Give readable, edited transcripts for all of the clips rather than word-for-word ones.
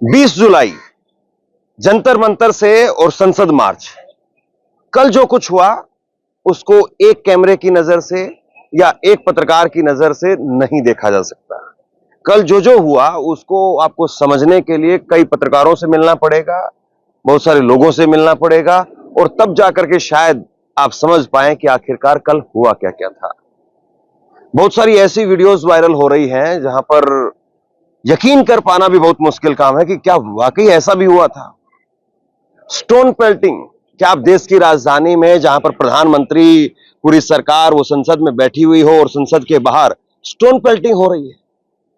20 जुलाई जंतर मंतर से और संसद मार्च। कल जो कुछ हुआ उसको एक कैमरे की नजर से या एक पत्रकार की नजर से नहीं देखा जा सकता। कल जो जो हुआ उसको आपको समझने के लिए कई पत्रकारों से मिलना पड़ेगा, बहुत सारे लोगों से मिलना पड़ेगा और तब जाकर के शायद आप समझ पाएं कि आखिरकार कल हुआ क्या क्या था। बहुत सारी ऐसी वीडियोस वायरल हो रही हैं जहां पर यकीन कर पाना भी बहुत मुश्किल काम है कि क्या वाकई ऐसा भी हुआ था। स्टोन पेल्टिंग, क्या आप देश की राजधानी में जहां पर प्रधानमंत्री, पूरी सरकार वो संसद में बैठी हुई हो और संसद के बाहर स्टोन पेल्टिंग हो रही है,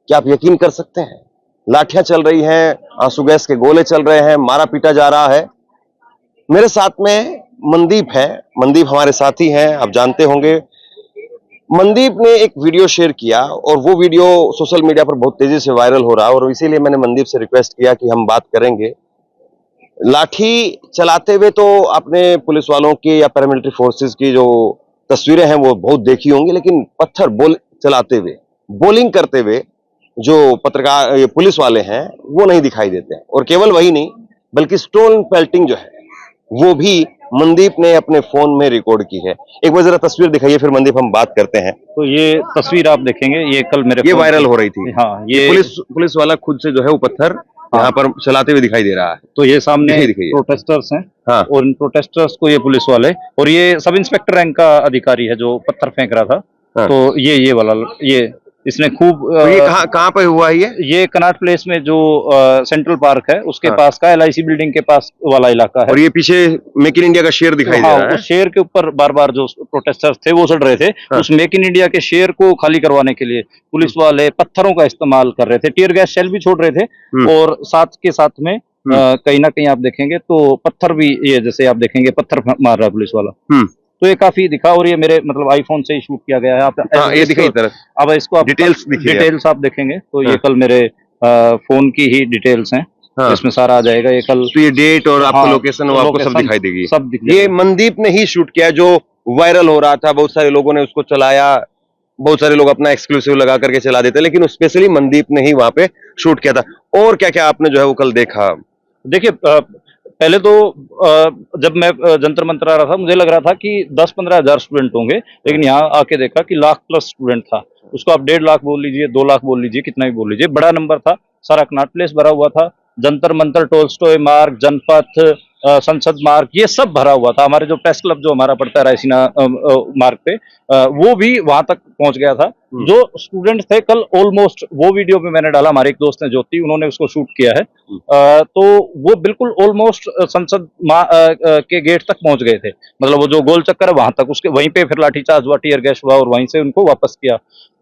क्या आप यकीन कर सकते हैं? लाठियां चल रही हैं, आंसू गैस के गोले चल रहे हैं, मारा पीटा जा रहा है। मेरे साथ में मनदीप है, मनदीप हमारे साथी हैं, आप जानते होंगे। मनदीप ने एक वीडियो शेयर किया और वो वीडियो सोशल मीडिया पर बहुत तेजी से वायरल हो रहा है और इसीलिए मैंने मनदीप से रिक्वेस्ट किया कि हम बात करेंगे। लाठी चलाते हुए तो आपने पुलिस वालों की या पैरामिलिट्री फोर्सेस की जो तस्वीरें हैं वो बहुत देखी होंगी, लेकिन पत्थर बोल चलाते हुए, बॉलिंग करते हुए जो पत्रकार पुलिस वाले हैं वो नहीं दिखाई देते हैं। और केवल वही नहीं बल्कि स्टोन पेल्टिंग जो है वो भी मनदीप ने अपने फोन में रिकॉर्ड की है। एक बार जरा तस्वीर दिखाइए, फिर मनदीप हम बात करते हैं। तो ये तस्वीर आप देखेंगे, ये कल मेरे ये वायरल हो रही थी। हाँ, ये पुलिस वाला खुद से जो है वो पत्थर यहाँ पर चलाते हुए दिखाई दे रहा है। तो ये सामने दिखाइए। प्रोटेस्टर्स हैं। हाँ। और इन प्रोटेस्टर्स को ये पुलिस वाले, और ये सब इंस्पेक्टर रैंक का अधिकारी है जो पत्थर फेंक रहा था। हाँ। तो ये वाला ये इसने खूब तो ये कहाँ पे हुआ है? ये कनाट प्लेस में जो सेंट्रल पार्क है उसके हाँ। पास का LIC बिल्डिंग के पास वाला इलाका है। और ये पीछे मेक इन इंडिया का शेर दिखाई दे रहा है। शेर के ऊपर बार बार जो प्रोटेस्टर्स थे वो चढ़ रहे थे। हाँ। उस मेक इन इंडिया के शेर को खाली करवाने के लिए पुलिस वाले पत्थरों का इस्तेमाल कर रहे थे, टीयर गैस शेल भी छोड़ रहे थे और साथ के साथ में कहीं ना कहीं आप देखेंगे तो पत्थर भी, ये जैसे आप देखेंगे पत्थर मार रहा है पुलिस वाला। तो ये काफी दिखा और ये मेरे मतलब आईफोन से ही शूट किया गया है। आप ये दिखाई तरह। अब इसको आप डिटेल्स आप देखेंगे तो ये कल मेरे फोन की ही डिटेल्स हैं। हाँ। इसमें सारा आ जाएगा। ये कल तो ये डेट और आपको लोकेशन वो आपको सब दिखाई देगी। सब ये मनदीप ने ही शूट किया जो वायरल हो रहा था। बहुत सारे लोगों ने उसको चलाया, बहुत सारे लोग अपना एक्सक्लूसिव लगा करके चला देते, लेकिन स्पेशली मनदीप ने ही वहां पे शूट किया था। और क्या क्या आपने जो है वो कल देखा? देखिए, पहले तो जब मैं जंतर मंतर आ रहा था मुझे लग रहा था कि 10-15 हजार स्टूडेंट होंगे, लेकिन यहाँ आके देखा कि लाख प्लस स्टूडेंट था। उसको आप 1.5 लाख बोल लीजिए, 2 लाख बोल लीजिए, कितना भी बोल लीजिए, बड़ा नंबर था। सारा कनॉट प्लेस भरा हुआ था, जंतर मंतर, टोल्स्टॉय मार्ग, जनपथ, संसद मार्ग, ये सब भरा हुआ था। हमारे जो प्रेस क्लब जो हमारा पड़ता है रायसीना मार्ग पे, वो भी वहां तक पहुंच गया था। जो स्टूडेंट थे कल ऑलमोस्ट, वो वीडियो भी मैंने डाला, हमारे एक दोस्त ने ज्योति, उन्होंने उसको शूट किया है। तो वो बिल्कुल ऑलमोस्ट संसद के गेट तक पहुंच गए थे। मतलब वो जो गोल चक्कर है वहां तक, उसके वहीं पे फिर लाठीचार्ज हुआ, टीयर गैस हुआ और वहीं से उनको वापस किया।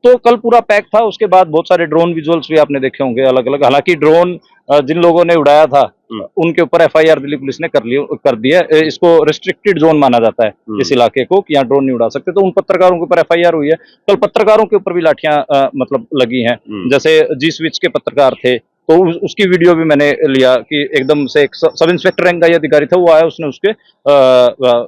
तो कल पूरा पैक था। उसके बाद बहुत सारे ड्रोन विजुअल्स भी आपने देखे होंगे अलग अलग। हालांकि ड्रोन जिन लोगों ने उड़ाया था उनके ऊपर FIR दिल्ली पुलिस ने कर दिया। इसको रिस्ट्रिक्टेड जोन माना जाता है इस इलाके को, कि यहाँ ड्रोन नहीं उड़ा सकते। तो उन पत्रकारों के ऊपर FIR हुई है। कल पत्रकारों के ऊपर भी लाठियां मतलब लगी हैं। जैसे जी स्विच के पत्रकार थे तो उसकी वीडियो भी मैंने लिया कि एकदम से एक सब इंस्पेक्टर रैंक का ही अधिकारी था, वो आया, उसने उसके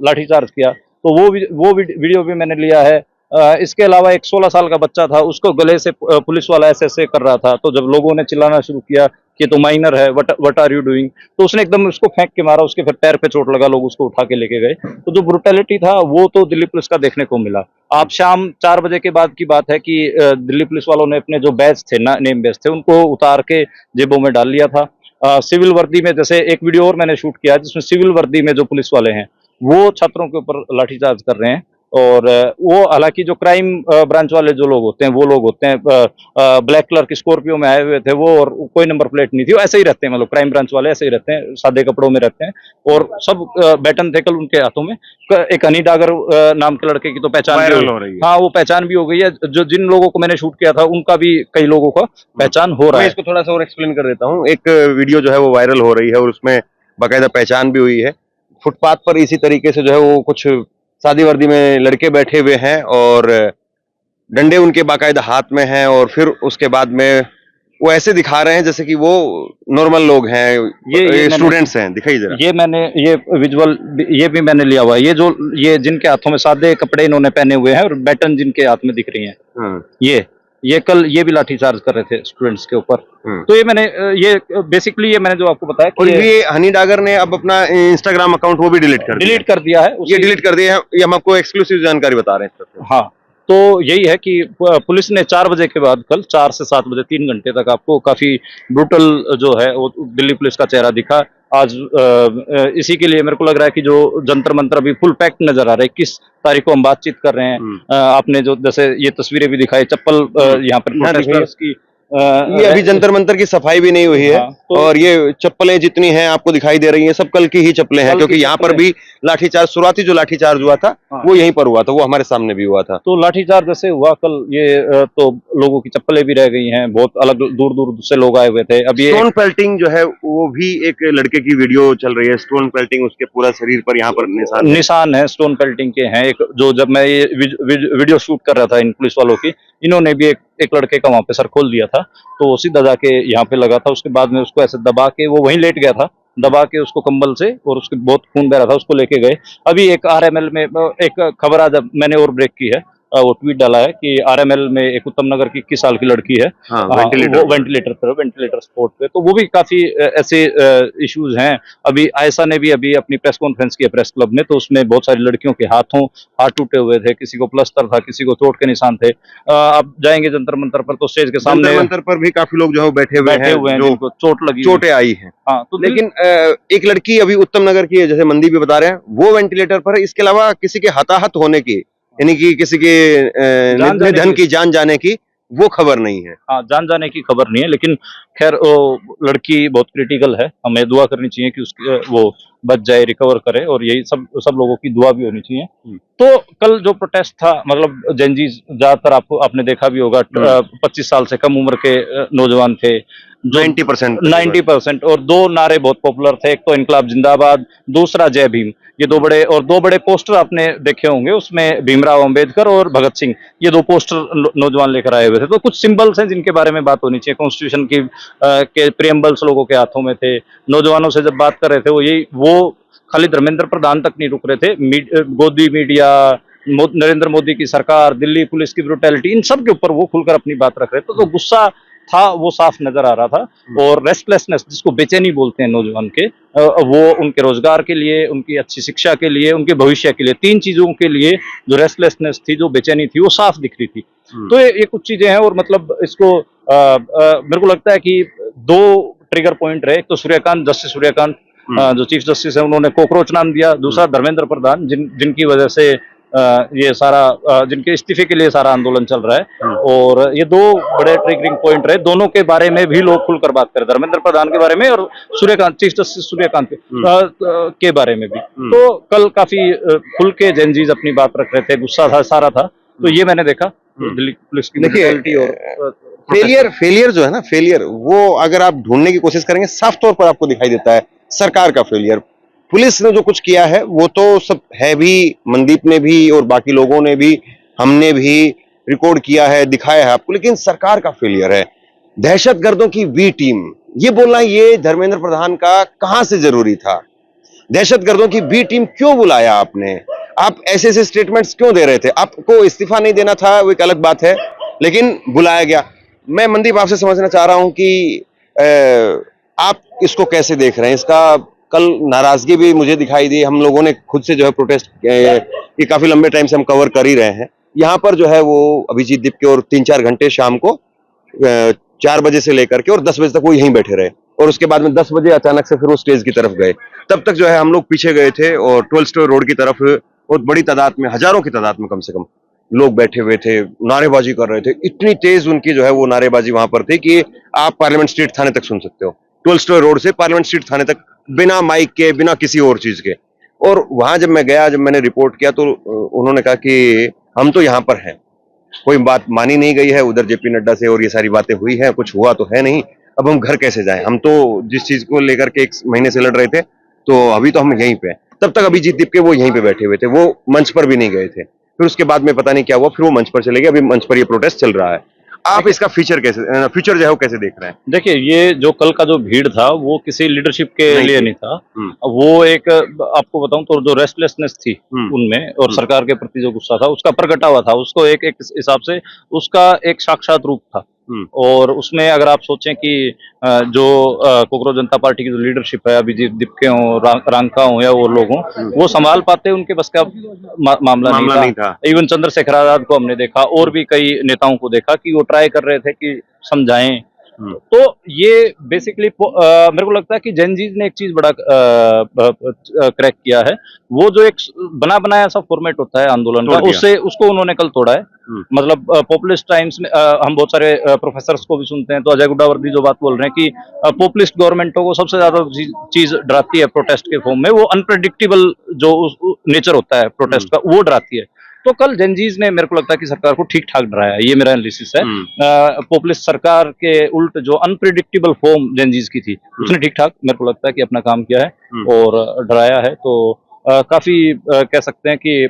लाठीचार्ज किया। तो वो वीडियो भी मैंने लिया है। इसके अलावा एक 16 साल का बच्चा था, उसको गले से पुलिस वाला ऐसे कर रहा था। तो जब लोगों ने चिल्लाना शुरू किया कि तो माइनर है, व्हाट आर यू डूइंग, तो उसने एकदम उसको फेंक के मारा। उसके फिर पैर पे चोट लगा, लोग उसको उठा के लेके गए। तो जो ब्रुटैलिटी था वो तो दिल्ली पुलिस का देखने को मिला। आप शाम 4 बजे के बाद की बात है कि दिल्ली पुलिस वालों ने अपने जो बैच थे, नेम बैच थे, उनको उतार के जेबों में डाल लिया था। सिविल वर्दी में, जैसे एक वीडियो और मैंने शूट किया जिसमें सिविल वर्दी में जो पुलिस वाले हैं वो छात्रों के ऊपर लाठीचार्ज कर रहे हैं। और वो हालांकि जो क्राइम ब्रांच वाले जो लोग होते हैं वो लोग होते हैं, ब्लैक कलर की स्कॉर्पियो में आए हुए थे वो, और कोई नंबर प्लेट नहीं थी। वो ऐसे ही रहते हैं, मतलब क्राइम ब्रांच वाले ऐसे ही रहते हैं, सादे कपड़ों में रहते हैं। और सब बैटन थे कल उनके हाथों में। एक हनी डागर नाम के लड़के की तो पहचान भी हो रही है। हाँ, वो पहचान भी हो गई है। जो जिन लोगों को मैंने शूट किया था उनका भी कई लोगों का पहचान हो रहा है। इसको थोड़ा सा और एक्सप्लेन कर देता हूँ। एक वीडियो जो है वो वायरल हो रही है और उसमें बाकायदा पहचान भी हुई है। फुटपाथ पर इसी तरीके से जो है वो कुछ सादी वर्दी में लड़के बैठे हुए हैं और डंडे उनके बाकायदा हाथ में हैं, और फिर उसके बाद में वो ऐसे दिखा रहे हैं जैसे कि वो नॉर्मल लोग हैं, ये स्टूडेंट्स हैं। दिखाइए जरा। ये विजुअल ये भी मैंने लिया हुआ है। ये जिनके हाथों में सादे कपड़े इन्होंने पहने हुए हैं और बैटन जिनके हाथ में दिख रही हैं, ये कल ये भी लाठीचार्ज कर रहे थे स्टूडेंट्स के ऊपर। हम्म। तो ये मैंने ये बेसिकली ये मैंने जो आपको बताया और कि ये हनी डागर ने अब अपना इंस्टाग्राम अकाउंट वो भी डिलीट कर दिया। डिलीट कर दिया है ये डिलीट कर दिया है, ये हम आपको एक्सक्लूसिव जानकारी बता रहे हैं इस तरफ से। हाँ, तो यही है कि पुलिस ने 4 बजे के बाद कल 4 से 7 बजे 3 घंटे तक आपको काफी ब्रूटल जो है वो दिल्ली पुलिस का चेहरा दिखा। आज इसी के लिए मेरे को लग रहा है कि जो जंतर मंतर अभी फुल पैक्ड नजर आ रहा है। 21 तारीख को हम बातचीत कर रहे हैं। आपने जो जैसे ये तस्वीरें भी दिखाई, चप्पल यहाँ पर प्रोटेस्टर्स की ये अभी जंतर मंतर की सफाई भी नहीं हुई है। हाँ, तो और ये चप्पलें जितनी हैं आपको दिखाई दे रही हैं, सब कल की ही चप्पलें हैं, क्योंकि यहाँ पर भी लाठीचार्ज, शुरुआती जो लाठीचार्ज हुआ था वो यहीं पर हुआ था, वो हमारे सामने भी हुआ था। तो लाठीचार्ज जैसे हुआ कल, ये तो लोगों की चप्पलें भी रह गई हैं, बहुत अलग दूर दूर से लोग आए हुए थे। अब ये स्टोन पेल्टिंग जो है वो भी एक लड़के की वीडियो चल रही है। स्टोन पेल्टिंग, उसके पूरा शरीर पर यहाँ पर निशान है स्टोन पेल्टिंग के हैं। एक जो जब मैं ये वीडियो शूट कर रहा था इन पुलिस वालों की, इन्होंने भी एक लड़के का वहां पे सर खोल दिया था, तो सीधा जाके यहाँ पे लगा था। उसके बाद में उसको ऐसे दबा के, वो वहीं लेट गया था, दबा के उसको कंबल से, और उसके बहुत खून बह रहा था, उसको लेके गए। अभी एक आरएमएल में एक खबर आज मैंने और ब्रेक की है, वो ट्वीट डाला है कि आरएमएल में एक उत्तम नगर की 21 साल की लड़की है, वो वेंटिलेटर सपोर्ट पे। तो वो भी काफी ऐसे इश्यूज हैं। अभी आयशा ने भी अभी अपनी प्रेस कॉन्फ्रेंस की प्रेस क्लब में, तो उसमें बहुत सारी लड़कियों के हाथ टूटे हुए थे, किसी को प्लस्तर था, किसी को चोट के निशान थे। अब जाएंगे जंतर मंतर पर, तो स्टेज के सामने जंतर मंतर पर भी काफी लोग जो है बैठे हुए हैं जिनको चोट लगी, चोटें आई हैं। हाँ, तो लेकिन एक लड़की अभी उत्तम नगर की है, जैसे मंदी भी बता रहे हैं, वो वेंटिलेटर पर है। इसके अलावा किसी के हताहत होने की, यानी कि किसी के निधन की, जान जाने की वो खबर नहीं है। हाँ, जान जाने की खबर नहीं है, लेकिन खैर वो लड़की बहुत क्रिटिकल है। हमें दुआ करनी चाहिए कि उसकी वो बच जाए, रिकवर करे, और यही सब लोगों की दुआ भी होनी चाहिए। तो कल जो प्रोटेस्ट था, मतलब जेनजी ज्यादातर आपने देखा भी होगा, 25 साल से कम उम्र के नौजवान थे, 90%। और 2 नारे बहुत पॉपुलर थे, एक तो इनकलाब जिंदाबाद, दूसरा जय भीम। ये दो बड़े पोस्टर आपने देखे होंगे, उसमें भीमराव अंबेडकर और भगत सिंह, ये 2 पोस्टर नौजवान लेकर आए हुए थे। तो कुछ सिंबल्स हैं जिनके बारे में बात होनी चाहिए। कॉन्स्टिट्यूशन की के प्रियम्बल्स लोगों के हाथों में थे। नौजवानों से जब बात कर रहे थे, वो खाली धर्मेंद्र प्रधान तक नहीं रुक रहे थे। गोदी मीडिया, नरेंद्र मोदी की सरकार, दिल्ली पुलिस की ब्रुटैलिटी, इन सब के ऊपर वो खुलकर अपनी बात रख रहे थे। तो गुस्सा था वो साफ नजर आ रहा था। और रेस्टलेसनेस, जिसको बेचैनी बोलते हैं नौजवान के, वो उनके रोजगार के लिए, उनकी अच्छी शिक्षा के लिए, उनके भविष्य के लिए, 3 चीजों के लिए जो रेस्टलेसनेस थी, जो बेचैनी थी, वो साफ दिख रही थी। तो ये कुछ चीजें हैं। और मतलब इसको मेरे को लगता है कि 2 ट्रिगर पॉइंट रहे। एक तो सूर्यकांत, जस्टिस सूर्यकांत, जो चीफ जस्टिस है, उन्होंने कॉकरोच नाम दिया। दूसरा धर्मेंद्र प्रधान, जिनकी वजह से ये सारा, जिनके इस्तीफे के लिए सारा आंदोलन चल रहा है। और ये 2 बड़े ट्रिगरिंग पॉइंट रहे। दोनों के बारे में भी लोग खुलकर बात करें, धर्मेंद्र प्रधान के बारे में और सूर्यकांत, चीफ जस्टिस सूर्यकांत के बारे में भी। तो कल काफी खुल के जेनजीज अपनी बात रख रहे थे, गुस्सा था, सारा था। तो ये मैंने देखा दिल्ली पुलिस की ब्रुटैलिटी। और फेलियर जो है ना, फेलियर वो अगर आप ढूंढने की कोशिश करेंगे, साफ तौर पर आपको दिखाई देता है सरकार का फेलियर। पुलिस ने जो कुछ किया है वो तो सब है भी, मनदीप ने भी और बाकी लोगों ने भी, हमने भी रिकॉर्ड किया है, दिखाया है आपको। लेकिन सरकार का फेलियर है। दहशतगर्दों की बी टीम, ये बोलना ये धर्मेंद्र प्रधान का कहां से जरूरी था? दहशतगर्दों की बी टीम क्यों बुलाया आपने? आप ऐसे ऐसे स्टेटमेंट्स क्यों दे रहे थे? आपको इस्तीफा नहीं देना था, वो एक अलग बात है, लेकिन बुलाया गया। मैं मनदीप आपसे समझना चाह रहा हूं कि आप इसको कैसे देख रहे हैं? इसका कल नाराजगी भी मुझे दिखाई दी। हम लोगों ने खुद से जो है प्रोटेस्ट, ये काफी लंबे टाइम से हम कवर कर ही रहे हैं। यहाँ पर जो है वो अभिजीत दीप और 3-4 घंटे शाम को 4 बजे से लेकर के और 10 बजे तक वो यहीं बैठे रहे। और उसके बाद में 10 बजे अचानक से फिर वो स्टेज की तरफ गए। तब तक जो है हम लोग पीछे गए थे और 12 स्टोर रोड की तरफ बहुत बड़ी तादाद में, हजारों की तादाद में कम से कम लोग बैठे हुए थे, नारेबाजी कर रहे थे। इतनी तेज उनकी जो है वो नारेबाजी वहां पर थी कि आप पार्लियामेंट स्ट्रीट थाने तक सुन सकते हो। 12 स्टोर रोड से पार्लियामेंट स्ट्रीट थाने तक, बिना माइक के, बिना किसी और चीज के। और वहां जब मैं गया, जब मैंने रिपोर्ट किया, तो उन्होंने कहा कि हम तो यहाँ पर हैं, कोई बात मानी नहीं गई है, उधर जेपी नड्डा से और ये सारी बातें हुई हैं, कुछ हुआ तो है नहीं, अब हम घर कैसे जाएं? हम तो जिस चीज को लेकर के 1 महीने से लड़ रहे थे, तो अभी तो हम यहीं पे। तब तक अभिजीत दीप के वो यहीं पे बैठे हुए थे, वो मंच पर भी नहीं गए थे। फिर उसके बाद में पता नहीं क्या हुआ, फिर वो मंच पर चले गए। अभी मंच पर ये प्रोटेस्ट चल रहा है। आप इसका फ्यूचर जो है वो कैसे देख रहे हैं? देखिए, ये जो कल का जो भीड़ था वो किसी लीडरशिप के नहीं लिए थी। नहीं था। वो एक आपको बताऊं तो जो रेस्टलेसनेस थी उनमें और सरकार के प्रति जो गुस्सा था उसका प्रगटा हुआ था। उसको एक एक हिसाब से उसका एक साक्षात रूप था। और उसमें अगर आप सोचें कि जो कोकरोच जनता पार्टी की जो लीडरशिप है, अभिजीत दिपके हों, रांका हों या वो लोग हों, वो संभाल पाते, उनके बस का मामला नहीं था। इवन चंद्रशेखर आजाद को हमने देखा और भी कई नेताओं को देखा कि वो ट्राई कर रहे थे कि समझाएं। तो ये बेसिकली मेरे को लगता है कि जेनजीज ने एक चीज बड़ा क्रैक किया है। वो जो एक बना बनाया सा फॉर्मेट होता है आंदोलन का, उससे उसको उन्होंने कल तोड़ा है। मतलब पॉपुलिस्ट टाइम्स में हम बहुत सारे प्रोफेसर्स को भी सुनते हैं, तो अजय गुड्डावर्दी जो बात बोल रहे हैं कि पॉपुलिस्ट गवर्नमेंटों को सबसे ज्यादा चीज डराती है प्रोटेस्ट के फॉर्म में, वो अनप्रेडिक्टेबल जो नेचर होता है प्रोटेस्ट का, वो डराती है। तो कल जेनजीज ने मेरे को लगता है कि सरकार को ठीक ठाक डराया, ये मेरा एनालिसिस है। पॉपुलिस्ट सरकार के उल्ट जो अनप्रिडिक्टेबल फॉर्म जेनजीज की थी, उसने ठीक ठाक मेरे को लगता है कि अपना काम किया है और डराया है। तो काफी कह सकते हैं कि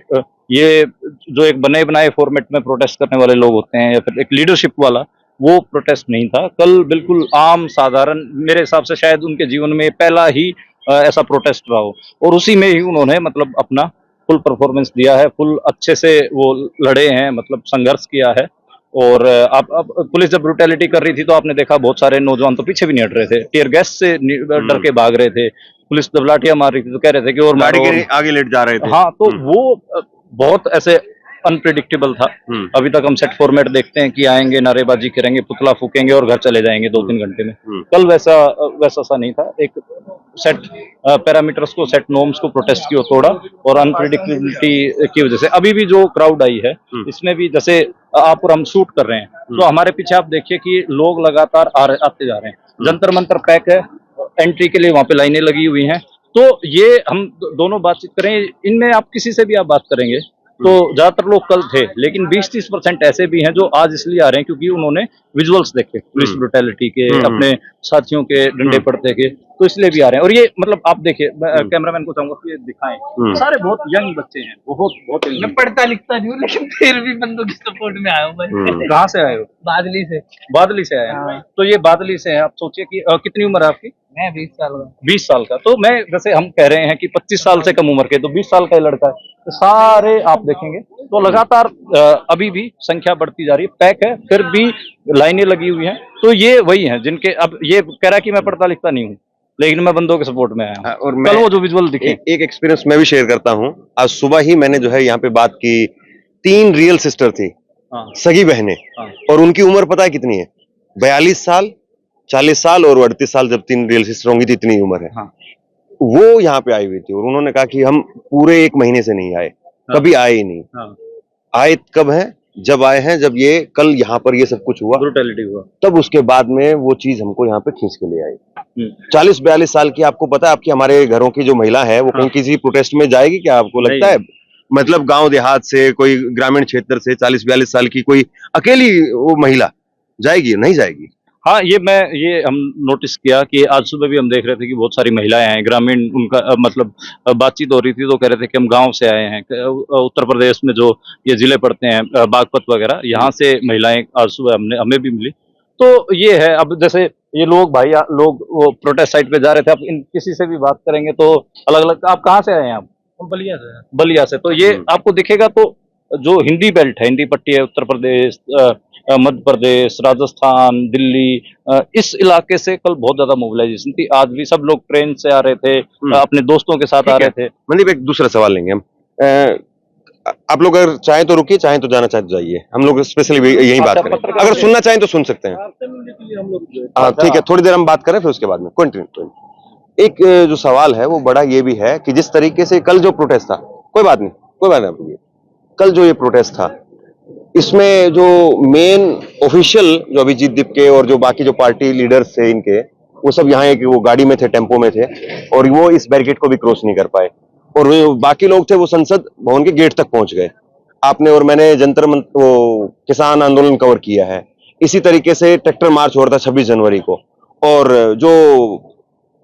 ये जो एक बने बनाए फॉर्मेट में प्रोटेस्ट करने वाले लोग होते हैं या फिर एक लीडरशिप वाला, वो प्रोटेस्ट नहीं था कल। बिल्कुल आम साधारण, मेरे हिसाब से शायद उनके जीवन में पहला ही ऐसा प्रोटेस्ट रहा हो, और उसी में ही उन्होंने मतलब अपना फुल परफॉर्मेंस दिया है, फुल अच्छे से वो लड़े हैं, मतलब संघर्ष किया है। और अब पुलिस जब ब्रूटैलिटी कर रही थी तो आपने देखा बहुत सारे नौजवान तो पीछे भी नहीं हट रहे थे, टीयर गैस से डर के भाग रहे थे। पुलिस जब लाठियां मार रही थी तो कह रहे थे कि और गाड़ी के आगे लेट जा रहे थे। हाँ, तो वो बहुत ऐसे अनप्रिडिक्टेबल था। अभी तक हम सेट फॉर्मेट देखते हैं कि आएंगे, नारेबाजी करेंगे, पुतला फूकेंगे और घर चले जाएंगे 2-3 घंटे में। कल वैसा सा नहीं था। एक सेट पैरामीटर्स को, सेट नॉर्म्स को प्रोटेस्ट की ओर तोड़ा, और अनप्रिडिक्टेबिलिटी की वजह से अभी भी जो क्राउड आई है इसमें भी, जैसे आप और हम शूट कर रहे हैं तो हमारे पीछे आप देखिए कि लोग लगातार आते जा रहे हैं। जंतर मंतर पैक है, एंट्री के लिए वहां पे लाइनें लगी हुई हैं। तो ये हम दोनों बातचीत करें, इनमें आप किसी से भी आप बात करेंगे तो ज्यादातर लोग कल थे, लेकिन 20-30% ऐसे भी हैं जो आज इसलिए आ रहे हैं क्योंकि उन्होंने विजुअल्स देखे पुलिस ब्रूटैलिटी के, अपने साथियों के डंडे पड़ते के, तो इसलिए भी आ रहे हैं। और ये मतलब आप देखिए, कैमरामैन को चाहूंगा कि ये दिखाएं, सारे बहुत यंग बच्चे हैं, बहुत मैं पढ़ता लिखता नहीं हूँ, लेकिन फिर भी बंदों की सपोर्ट में आया हूँ भाई। कहाँ से आए हो? बादली से आए हैं। तो ये बादली से हैं। आप सोचिए कि कितनी उम्र है आपकी? मैं 20 साल का। 20 साल का। तो मैं, जैसे हम कह रहे हैं कि 25 साल से कम उम्र के, तो 20 साल का लड़का है, तो सारे आप देखेंगे तो लगातार अभी भी संख्या बढ़ती जा रही है, पैक है, फिर भी लाइनें लगी हुई हैं। तो ये वही हैं जिनके, अब ये कह रहा कि मैं पढ़ता लिखता नहीं हूँ, लेकिन मैं बंदों के सपोर्ट में आया हूँ। और कल वो जो विजुअल दिखे, एक एक्सपीरियंस मैं भी शेयर करता हूँ। आज सुबह ही मैंने जो है यहाँ पे बात की, 3 रियल सिस्टर थी, सगी बहनें, और उनकी उम्र पता है कितनी है? 42 साल, 40 साल और 38 साल। जब 3 रियल सिस्टर होंगी तो इतनी उम्र है। वो यहाँ पे आई हुई थी और उन्होंने कहा कि हम पूरे 1 महीने से नहीं आए, कभी आए ही नहीं। आए कब हैं? जब आए हैं जब ये कल यहाँ पर ये सब कुछ हुआ, ब्रूटैलिटी हुआ, तब उसके बाद में वो चीज हमको यहाँ पे खींच के ले आई। 40-42 साल की, आपको पता है, आपकी हमारे घरों की जो महिला है वो कहीं किसी प्रोटेस्ट में जाएगी क्या? आपको लगता है? मतलब गांव देहात से, कोई ग्रामीण क्षेत्र से 40-42 साल की कोई अकेली वो महिला जाएगी? नहीं जाएगी। हाँ, ये हम नोटिस किया कि आज सुबह भी हम देख रहे थे कि बहुत सारी महिलाएं हैं, ग्रामीण, उनका मतलब बातचीत हो रही थी तो कह रहे थे कि हम गांव से आए हैं। उत्तर प्रदेश में जो ये जिले पड़ते हैं, बागपत वगैरह, यहाँ से महिलाएं आज सुबह हमें भी मिली। तो ये है, अब जैसे ये लोग वो प्रोटेस्ट साइट पे जा रहे थे, अब किसी से भी बात करेंगे तो अलग अलग। आप कहाँ से आए हैं? आप बलिया से। तो ये आपको दिखेगा, तो जो हिंदी बेल्ट है, हिंदी पट्टी है, उत्तर प्रदेश, मध्य प्रदेश, राजस्थान, दिल्ली, इस इलाके से कल बहुत ज्यादा मोबिलाइजेशन थी। आज भी सब लोग ट्रेन से आ रहे थे, अपने दोस्तों के साथ आ रहे थे। मनदीप, एक दूसरा सवाल लेंगे हम। आप लोग अगर चाहें तो रुकिए, चाहें तो जाना चाहें तो जाइए, हम लोग स्पेशली यही बात करें। अगर सुनना चाहें तो सुन सकते हैं। हाँ ठीक है, थोड़ी देर हम बात करें, फिर उसके बाद में कंटिन्यू। एक जो सवाल है वो बड़ा ये भी है कि जिस तरीके से कल जो प्रोटेस्ट था, कोई बात नहीं, कल जो ये प्रोटेस्ट था, इसमें जो मेन ऑफिशियल जो अभिजीत दिपके और जो बाकी जो पार्टी लीडर्स थे इनके, वो सब यहाँ एक वो गाड़ी में थे, टेम्पो में थे, और वो इस बैरिकेड को भी क्रॉस नहीं कर पाए, और वो बाकी लोग थे वो संसद भवन के गेट तक पहुंच गए। आपने और मैंने वो किसान आंदोलन कवर किया है, इसी तरीके से ट्रैक्टर मार्च हो रहा था 26 जनवरी को, और जो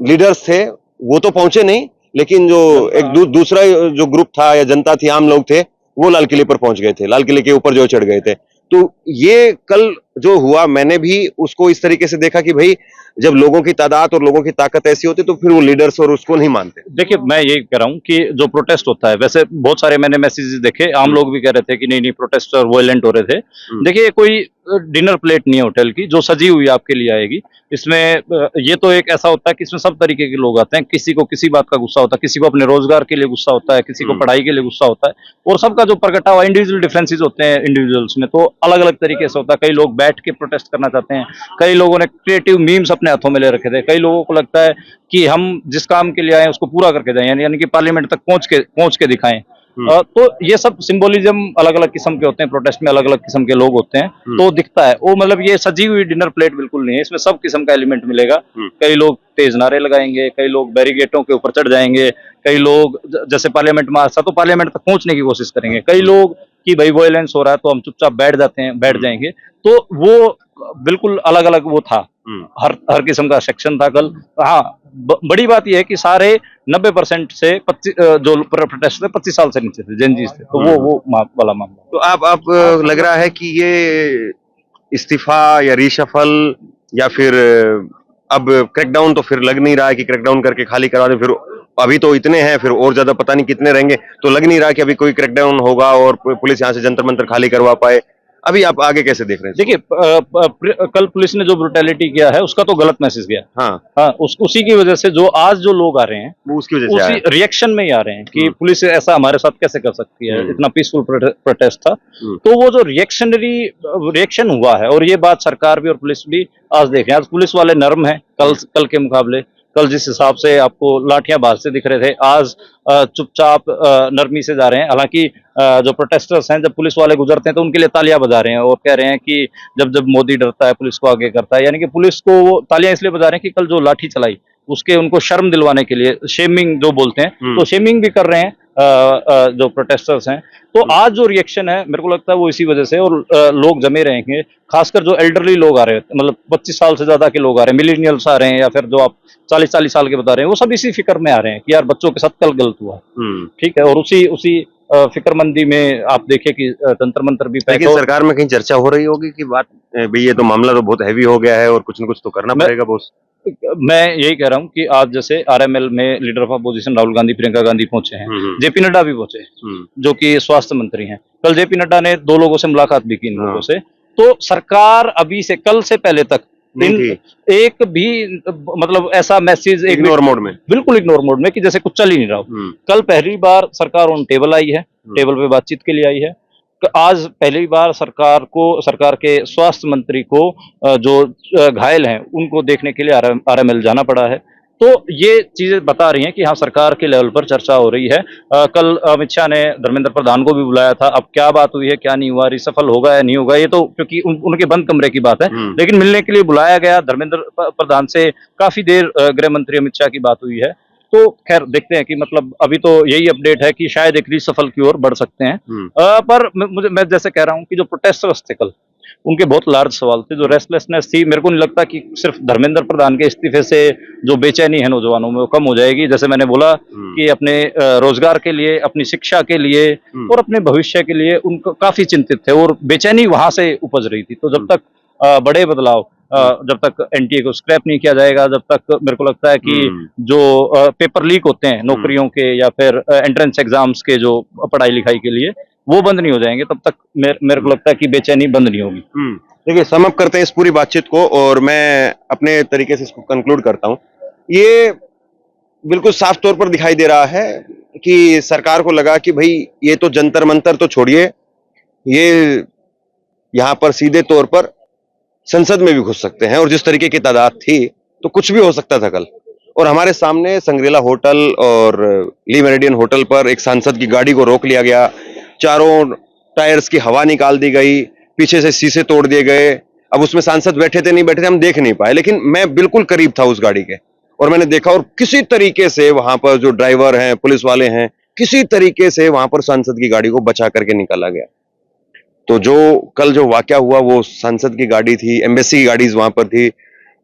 लीडर्स थे वो तो पहुंचे नहीं, लेकिन जो एक दूसरा जो ग्रुप था या जनता थी, आम लोग थे, वो लाल किले पर पहुंच गए थे, लाल किले के ऊपर जो चढ़ गए थे। तो ये कल जो हुआ मैंने भी उसको इस तरीके से देखा कि भाई जब लोगों की तादाद और लोगों की ताकत ऐसी होती तो फिर वो लीडर्स और उसको नहीं मानते। देखिए मैं यही कह रहा हूँ कि जो प्रोटेस्ट होता है, वैसे बहुत सारे मैंने मैसेजेस देखे, आम लोग भी कह रहे थे कि नहीं नहीं प्रोटेस्टर वायलेंट हो रहे थे। देखिए कोई डिनर प्लेट नहीं है होटल की जो सजी हुई आपके लिए आएगी। इसमें ये तो एक ऐसा होता है कि इसमें सब तरीके के लोग आते हैं, किसी को किसी बात का गुस्सा होता है, किसी को अपने रोजगार के लिए गुस्सा होता है, किसी को पढ़ाई के लिए गुस्सा होता है, और सबका जो प्रगटा हुआ इंडिविजुअल डिफरेंसेस होते हैं इंडिविजुअल्स में, तो अलग अलग तरीके से होता है। कई लोग बैठ के प्रोटेस्ट करना चाहते हैं, कई लोगों ने क्रिएटिव मीम्स अपने हाथों में ले रखे थे, कई लोगों को लगता है कि हम जिस काम के लिए आए उसको पूरा करके जाएं, यानी कि पार्लियामेंट तक पहुंच के दिखाएं। तो ये सब सिंबोलिज्म अलग अलग किस्म के होते हैं, प्रोटेस्ट में अलग अलग किस्म के लोग होते हैं, तो दिखता है वो, मतलब ये सजी हुई डिनर प्लेट बिल्कुल नहीं है, इसमें सब किस्म का एलिमेंट मिलेगा। कई लोग तेज नारे लगाएंगे, कई लोग बैरिकेडों के ऊपर चढ़ जाएंगे, कई लोग जैसे पार्लियामेंट में आता तो पार्लियामेंट तक पहुंचने की कोशिश करेंगे, कई लोग कि भाई वायलेंस हो रहा है तो हम चुपचाप बैठ जाएंगे। तो वो बिल्कुल अलग अलग वो था, हर किस्म का सेक्शन था कल। हाँ, बड़ी बात यह है कि सारे 90% से 25 जो प्रोटेस्ट थे 25 साल से नीचे थे, जेनजीज थे, तो वो वाला मामला। तो आप लग रहा है कि ये इस्तीफा या रीशफल या फिर अब क्रैकडाउन, तो फिर लग नहीं रहा है कि क्रैकडाउन करके खाली करवा दें, फिर अभी तो इतने हैं फिर और ज्यादा पता नहीं कितने रहेंगे, तो लग नहीं रहा कि अभी कोई क्रैकडाउन होगा और पुलिस यहाँ से जंतर मंतर खाली करवा पाए। अभी आप आगे कैसे देख रहे हैं? देखिए कल पुलिस ने जो ब्रुटैलिटी किया है उसका तो गलत मैसेज गया। हाँ, उसी की वजह से जो आज जो लोग आ रहे हैं वो उसकी वजह से उसी रिएक्शन में ही आ रहे हैं कि पुलिस ऐसा हमारे साथ कैसे कर सकती है, इतना पीसफुल प्रोटेस्ट था। तो वो जो रिएक्शन हुआ है, और ये बात सरकार भी और पुलिस भी आज देखें, आज पुलिस वाले नर्म हैं कल के मुकाबले। कल जिस हिसाब से आपको लाठियां भाजते दिख रहे थे, आज चुपचाप नरमी से जा रहे हैं। हालांकि जो प्रोटेस्टर्स हैं, जब पुलिस वाले गुजरते हैं तो उनके लिए तालियां बजा रहे हैं और कह रहे हैं कि जब मोदी डरता है पुलिस को आगे करता है, यानी कि पुलिस को वो तालियां इसलिए बजा रहे हैं कि कल जो लाठी चलाई उसके उनको शर्म दिलवाने के लिए, शेमिंग जो बोलते हैं, तो शेमिंग भी कर रहे हैं जो प्रोटेस्टर्स हैं। तो आज जो रिएक्शन है मेरे को लगता है वो इसी वजह से, और लोग जमे रहेंगे, खासकर जो एल्डरली लोग आ रहे हैं, मतलब 25 साल से ज्यादा के लोग आ रहे हैं, मिलीनियल्स आ रहे हैं, या फिर जो आप 40 साल के बता रहे हैं, वो सब इसी फिक्र में आ रहे हैं कि यार बच्चों के साथ कल गलत हुआ। ठीक है, और उसी फिक्रमंदी में आप देखें कि जंतर मंतर भी, लेकिन सरकार में कहीं चर्चा हो रही होगी कि बात भाई ये तो मामला तो बहुत हैवी हो गया है और कुछ न कुछ तो करना पड़ेगा बॉस। मैं यही कह रहा हूँ कि आज जैसे आरएमएल में leader of opposition Rahul Gandhi, Priyanka Gandhi पहुंचे हैं, जेपी नड्डा भी पहुंचे, जो कि स्वास्थ्य मंत्री हैं। कल जेपी नड्डा ने 2 लोगों से मुलाकात भी की, इन लोगों से। तो सरकार अभी से कल से पहले तक एक भी मतलब ऐसा मैसेज इग्नोर मोड में, बिल्कुल इग्नोर मोड में, कि जैसे कुछ चल ही नहीं रहा हो। कल पहली बार सरकार ऑन टेबल आई है, टेबल पे बातचीत के लिए आई है। आज पहली बार सरकार के स्वास्थ्य मंत्री को जो घायल हैं उनको देखने के लिए आरएमएल जाना पड़ा है। तो ये चीजें बता रही हैं कि हाँ, सरकार के लेवल पर चर्चा हो रही है। कल अमित शाह ने धर्मेंद्र प्रधान को भी बुलाया था। अब क्या बात हुई है, क्या नहीं हुआ, रिसफल होगा या नहीं होगा, ये तो क्योंकि उनके बंद कमरे की बात है, लेकिन मिलने के लिए बुलाया गया। धर्मेंद्र प्रधान से काफी देर गृह मंत्री अमित शाह की बात हुई है। तो खैर देखते हैं कि मतलब अभी तो यही अपडेट है कि शायद एक रिसफल की ओर बढ़ सकते हैं। पर मैं जैसे कह रहा हूँ कि जो प्रोटेस्टर्स थे कल, उनके बहुत लार्ज सवाल थे, जो रेस्टलेसनेस थी। मेरे को नहीं लगता कि सिर्फ धर्मेंद्र प्रधान के इस्तीफे से जो बेचैनी है नौजवानों में वो कम हो जाएगी। जैसे मैंने बोला कि अपने रोजगार के लिए, अपनी शिक्षा के लिए और अपने भविष्य के लिए उनको काफी चिंतित थे, और बेचैनी वहां से उपज रही थी। तो जब तक बड़े बदलाव, जब तक एनटीए को स्क्रैप नहीं किया जाएगा, जब तक मेरे को लगता है कि जो पेपर लीक होते हैं नौकरियों के या फिर एंट्रेंस एग्जाम्स के जो पढ़ाई लिखाई के लिए, वो बंद नहीं हो जाएंगे, तब तक मेरे को लगता है कि बेचैनी बंद नहीं होगी। देखिए, सम अप करते हैं इस पूरी बातचीत को और मैं अपने तरीके से इसको कंक्लूड करता हूं। ये बिल्कुल साफ तौर पर दिखाई दे रहा है कि सरकार को लगा कि भाई ये तो जंतर मंतर तो छोड़िए, ये यहां पर सीधे तौर पर संसद में भी घुस सकते हैं, और जिस तरीके की तादाद थी तो कुछ भी हो सकता था कल। और हमारे सामने संग्रीला होटल और ली मेरिडियन होटल पर एक सांसद की गाड़ी को रोक लिया गया, चारों टायर्स की हवा निकाल दी गई, पीछे से शीशे तोड़ दिए गए। अब उसमें सांसद बैठे थे नहीं बैठे थे हम देख नहीं पाए, लेकिन मैं बिल्कुल करीब था उस गाड़ी के और मैंने देखा, और किसी तरीके से वहां पर जो ड्राइवर हैं, पुलिस वाले हैं, किसी तरीके से वहां पर सांसद की गाड़ी को बचा करके निकाला गया। तो जो कल जो वाकया हुआ वो संसद की गाड़ी थी, एम्बेसी की गाड़ीज वहां पर थी,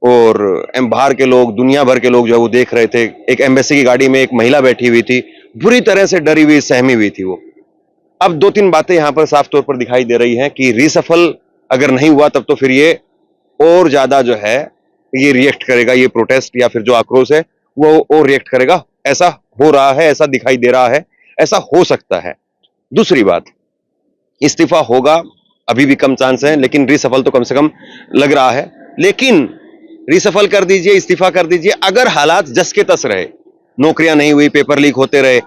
और बाहर के लोग, दुनिया भर के लोग जो है वो देख रहे थे। एक एम्बेसी की गाड़ी में एक महिला बैठी हुई थी, बुरी तरह से डरी हुई, सहमी हुई थी वो। अब 2-3 बातें यहां पर साफ तौर पर दिखाई दे रही हैं कि रीसफल अगर नहीं हुआ तब तो फिर ये और ज्यादा जो है ये रिएक्ट करेगा, ये प्रोटेस्ट या फिर जो आक्रोश है वो और रिएक्ट करेगा। ऐसा हो रहा है, ऐसा दिखाई दे रहा है, ऐसा हो सकता है। दूसरी बात, इस्तीफा होगा अभी भी कम चांस है, लेकिन रीसफल तो कम से कम लग रहा है। लेकिन रीसफल कर दीजिए, इस्तीफा कर दीजिए, अगर हालात जस के तस रहे, नौकरियां नहीं हुई, पेपर लीक होते रहे,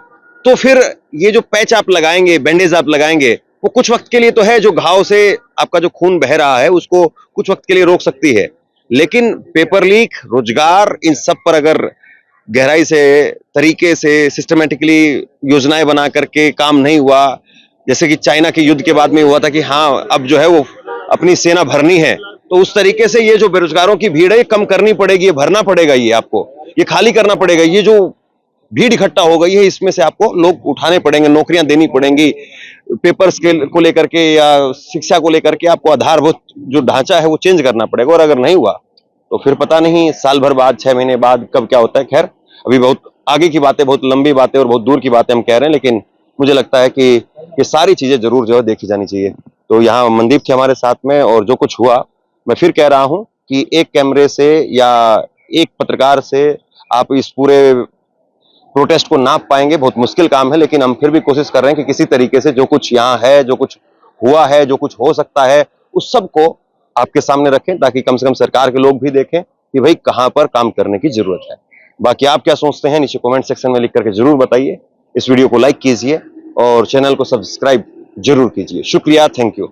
तो फिर ये जो पैच आप लगाएंगे, बैंडेज आप लगाएंगे, वो कुछ वक्त के लिए तो है, जो घाव से आपका जो खून बह रहा है उसको कुछ वक्त के लिए रोक सकती है। लेकिन पेपर लीक, रोजगार, इन सब पर अगर गहराई से, तरीके से, सिस्टमेटिकली योजनाएं बना करके काम नहीं हुआ, जैसे कि चाइना के युद्ध के बाद में हुआ था कि हाँ अब जो है वो अपनी सेना भरनी है, तो उस तरीके से ये जो बेरोजगारों की भीड़ है ये कम करनी पड़ेगी, ये भरना पड़ेगा, ये आपको ये खाली करना पड़ेगा। ये जो भीड़ इकट्ठा हो गई है इसमें से आपको लोग उठाने पड़ेंगे, नौकरियां देनी पड़ेंगी, पेपर्स को लेकर के या शिक्षा को लेकर के आपको आधारभूत जो ढांचा है वो चेंज करना पड़ेगा। और अगर नहीं हुआ तो फिर पता नहीं साल भर बाद, 6 महीने बाद कब क्या होता है। खैर अभी बहुत आगे की बातें, बहुत लंबी बातें और बहुत दूर की बातें हम कह रहे हैं, लेकिन मुझे लगता है कि ये सारी चीजें जरूर जो है देखी जानी चाहिए। तो यहाँ मनदीप थे हमारे साथ में, और जो कुछ हुआ, मैं फिर कह रहा हूं कि एक कैमरे से या एक पत्रकार से आप इस पूरे प्रोटेस्ट को नाप पाएंगे, बहुत मुश्किल काम है। लेकिन हम फिर भी कोशिश कर रहे हैं कि किसी तरीके से जो कुछ यहाँ है, जो कुछ हुआ है, जो कुछ हो सकता है, उस सब को आपके सामने रखें, ताकि कम से कम सरकार के लोग भी देखें कि भाई कहां पर काम करने की जरूरत है। बाकी आप क्या सोचते हैं नीचे कमेंट सेक्शन में लिख करके जरूर बताइए। इस वीडियो को लाइक कीजिए और चैनल को सब्सक्राइब जरूर कीजिए। शुक्रिया, थैंक यू।